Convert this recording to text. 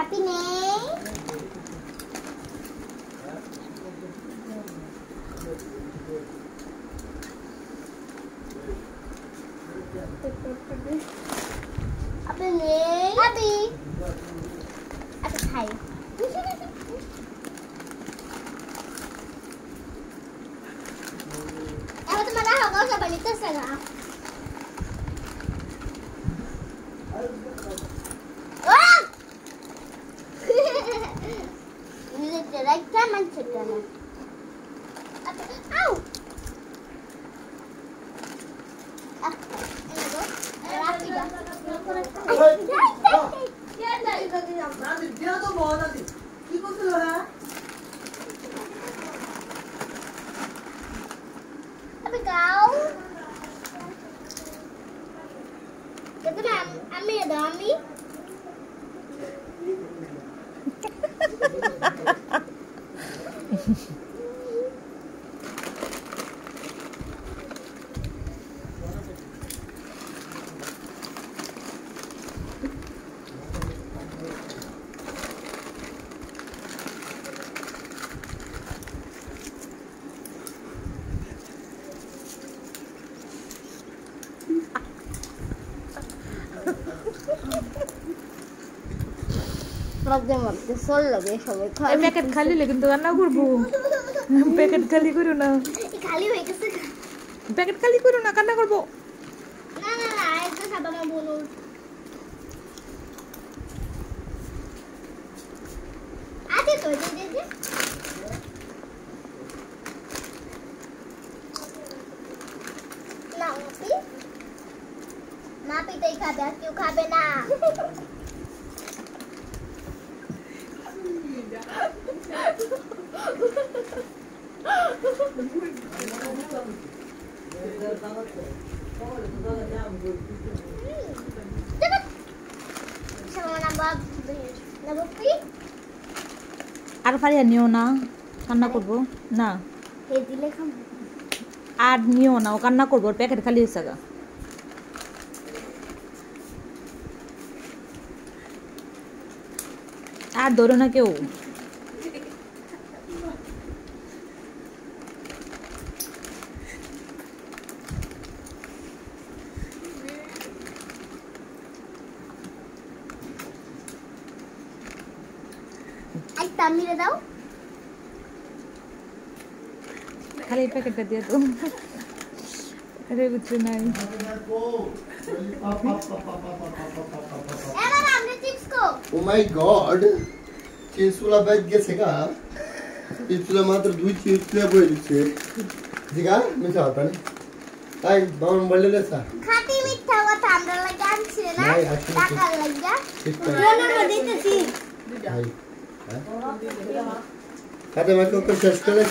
আপনি নেই আপনি নেই আপনি খাই এখন তোমার হাওয়া সবাই নিতেছে না Like that man chicken. Ow! Packet খালি কিন্তু রান্না করবো প্যাকেট খালি করো না খালি হয়ে গেছে প্যাকেট খালি করো না কান্না করবো না না না এটা সাদা মা বলো আজে তো দে না না পিটাই খাবে আর কেউ খাবে না আর পারি নিও না কান্না করবো না আর নিও না ও কান্না করবো প্যাকেট খালি হয়েছে গা আর ধরো না কেউ মিলে দাও খালি প্যাকেটটা দিয়ে তো আরে বুঝছো না Oh my god! চিপসগুলা বেদ গেছে গা চিপসগুলা মাত্র 2 চিপসগুলা বই দিচ্ছে জিগা মিছা হতা না তাই বাম বললে লেসা খাঁটি মিথ্যা কথা আমরা লাগা আনছে না টাকা লাগা না দিতেছি ভাই খাতে মাকে শেষ করে